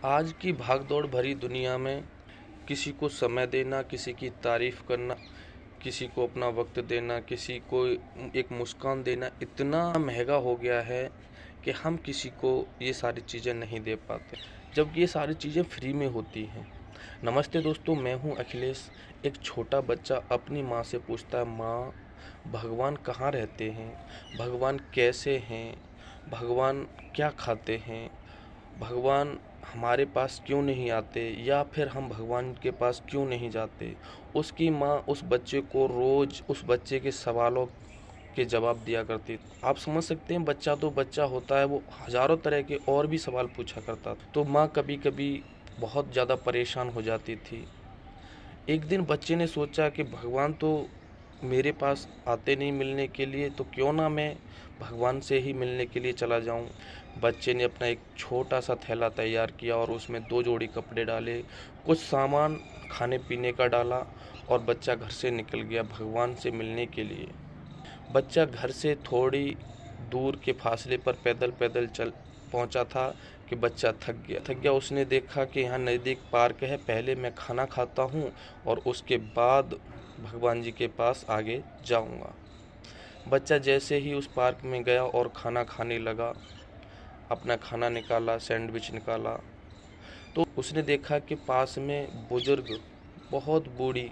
आज की भागदौड़ भरी दुनिया में किसी को समय देना, किसी की तारीफ करना, किसी को अपना वक्त देना, किसी को एक मुस्कान देना इतना महंगा हो गया है कि हम किसी को ये सारी चीज़ें नहीं दे पाते, जबकि ये सारी चीज़ें फ्री में होती हैं। नमस्ते दोस्तों, मैं हूँ अखिलेश। एक छोटा बच्चा अपनी माँ से पूछता है, माँ भगवान कहाँ रहते हैं? भगवान कैसे हैं? भगवान क्या खाते हैं? भगवान हमारे पास क्यों नहीं आते, या फिर हम भगवान के पास क्यों नहीं जाते? उसकी माँ उस बच्चे को रोज उस बच्चे के सवालों के जवाब दिया करती। आप समझ सकते हैं, बच्चा तो बच्चा होता है, वो हजारों तरह के और भी सवाल पूछा करता था। तो माँ कभी कभी बहुत ज़्यादा परेशान हो जाती थी। एक दिन बच्चे ने सोचा कि भगवान तो मेरे पास आते नहीं मिलने के लिए, तो क्यों ना मैं भगवान से ही मिलने के लिए चला जाऊं। बच्चे ने अपना एक छोटा सा थैला तैयार किया और उसमें 2 जोड़ी कपड़े डाले, कुछ सामान खाने पीने का डाला और बच्चा घर से निकल गया भगवान से मिलने के लिए। बच्चा घर से थोड़ी दूर के फासले पर पैदल पैदल चल पहुंचा था कि बच्चा थक गया। उसने देखा कि यहाँ नज़दीक पार्क है, पहले मैं खाना खाता हूँ और उसके बाद भगवान जी के पास आगे जाऊँगा। बच्चा जैसे ही उस पार्क में गया और खाना खाने लगा, अपना खाना निकाला, सैंडविच निकाला, तो उसने देखा कि पास में बुजुर्ग बहुत बूढ़ी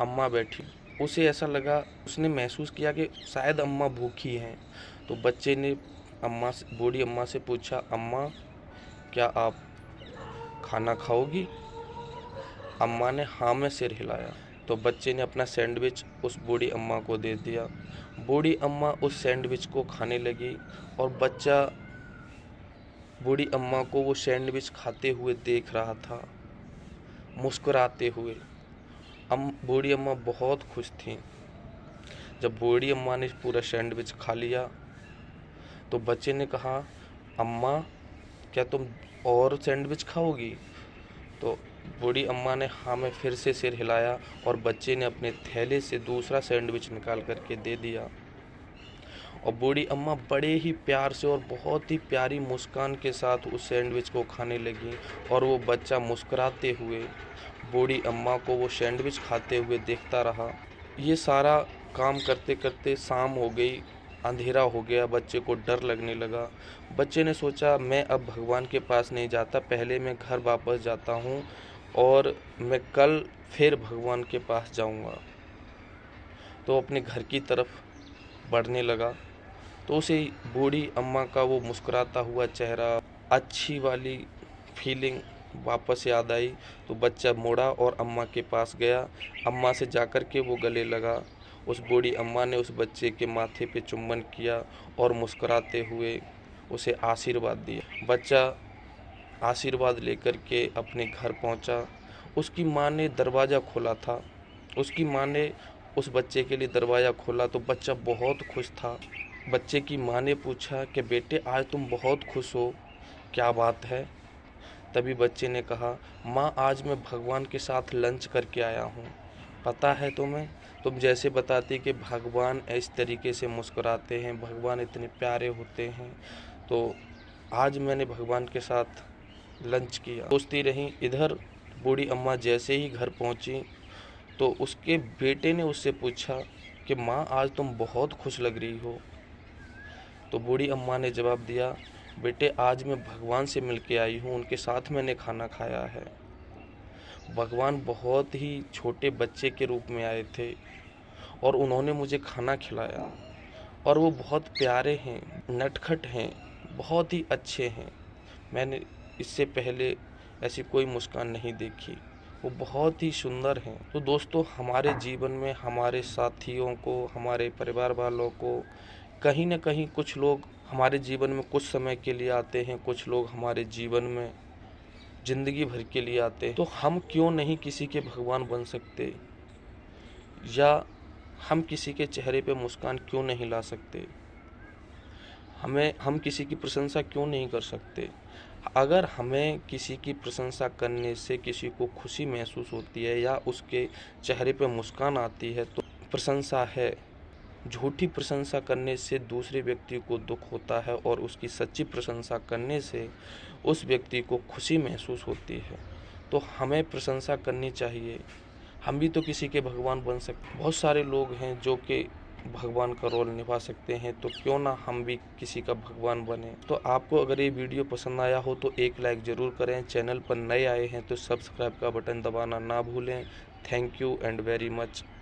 अम्मा बैठी। उसे ऐसा लगा, उसने महसूस किया कि शायद अम्मा भूखी हैं। तो बच्चे ने बूढ़ी अम्मा से पूछा, अम्मा क्या आप खाना खाओगी? अम्मा ने हाँ में सिर हिलाया। तो बच्चे ने अपना सैंडविच उस बूढ़ी अम्मा को दे दिया। बूढ़ी अम्मा उस सैंडविच को खाने लगी और बच्चा बूढ़ी अम्मा को वो सैंडविच खाते हुए देख रहा था, मुस्कुराते हुए। बूढ़ी अम्मा बहुत खुश थीं। जब बूढ़ी अम्मा ने पूरा सैंडविच खा लिया तो बच्चे ने कहा, अम्मा क्या तुम और सैंडविच खाओगी? तो बूढ़ी अम्मा ने हाँ में फिर से सिर हिलाया और बच्चे ने अपने थैले से दूसरा सैंडविच निकाल करके दे दिया। और बूढ़ी अम्मा बड़े ही प्यार से और बहुत ही प्यारी मुस्कान के साथ उस सैंडविच को खाने लगी और वो बच्चा मुस्कुराते हुए बूढ़ी अम्मा को वो सैंडविच खाते हुए देखता रहा। ये सारा काम करते करते शाम हो गई, अंधेरा हो गया, बच्चे को डर लगने लगा। बच्चे ने सोचा, मैं अब भगवान के पास नहीं जाता, पहले मैं घर वापस जाता हूँ और मैं कल फिर भगवान के पास जाऊँगा। तो अपने घर की तरफ बढ़ने लगा तो उसे बूढ़ी अम्मा का वो मुस्कुराता हुआ चेहरा, अच्छी वाली फीलिंग वापस याद आई। तो बच्चा मुड़ा और अम्मा के पास गया। अम्मा से जाकर के वो गले लगा। उस बूढ़ी अम्मा ने उस बच्चे के माथे पे चुम्बन किया और मुस्कुराते हुए उसे आशीर्वाद दिया। बच्चा आशीर्वाद लेकर के अपने घर पहुंचा। उसकी माँ ने दरवाज़ा खोला था। उसकी माँ ने उस बच्चे के लिए दरवाज़ा खोला तो बच्चा बहुत खुश था। बच्चे की माँ ने पूछा कि बेटे आज तुम बहुत खुश हो, क्या बात है? तभी बच्चे ने कहा, माँ आज मैं भगवान के साथ लंच करके आया हूँ। पता है तुम्हें, तुम जैसे बताती कि भगवान इस तरीके से मुस्कुराते हैं, भगवान इतने प्यारे होते हैं, तो आज मैंने भगवान के साथ लंच किया। सोचती रही। इधर बूढ़ी अम्मा जैसे ही घर पहुंची तो उसके बेटे ने उससे पूछा कि माँ आज तुम बहुत खुश लग रही हो। तो बूढ़ी अम्मा ने जवाब दिया, बेटे आज मैं भगवान से मिल के आई हूँ, उनके साथ मैंने खाना खाया है। भगवान बहुत ही छोटे बच्चे के रूप में आए थे और उन्होंने मुझे खाना खिलाया और वो बहुत प्यारे हैं, नटखट हैं, बहुत ही अच्छे हैं। मैंने इससे पहले ऐसी कोई मुस्कान नहीं देखी। वो बहुत ही सुंदर हैं। तो दोस्तों, हमारे जीवन में हमारे साथियों को, हमारे परिवार वालों को कहीं न कहीं कुछ लोग हमारे जीवन में कुछ समय के लिए आते हैं, कुछ लोग हमारे जीवन में ज़िंदगी भर के लिए आते हैं। तो हम क्यों नहीं किसी के भगवान बन सकते, या हम किसी के चेहरे पे मुस्कान क्यों नहीं ला सकते? हम किसी की प्रशंसा क्यों नहीं कर सकते? अगर हमें किसी की प्रशंसा करने से किसी को खुशी महसूस होती है या उसके चेहरे पे मुस्कान आती है तो प्रशंसा है। झूठी प्रशंसा करने से दूसरे व्यक्ति को दुख होता है और उसकी सच्ची प्रशंसा करने से उस व्यक्ति को खुशी महसूस होती है। तो हमें प्रशंसा करनी चाहिए। हम भी तो किसी के भगवान बन सकते। बहुत सारे लोग हैं जो कि भगवान का रोल निभा सकते हैं, तो क्यों ना हम भी किसी का भगवान बने। तो आपको अगर ये वीडियो पसंद आया हो तो एक लाइक ज़रूर करें। चैनल पर नए आए हैं तो सब्सक्राइब का बटन दबाना ना भूलें। Thank you and very much.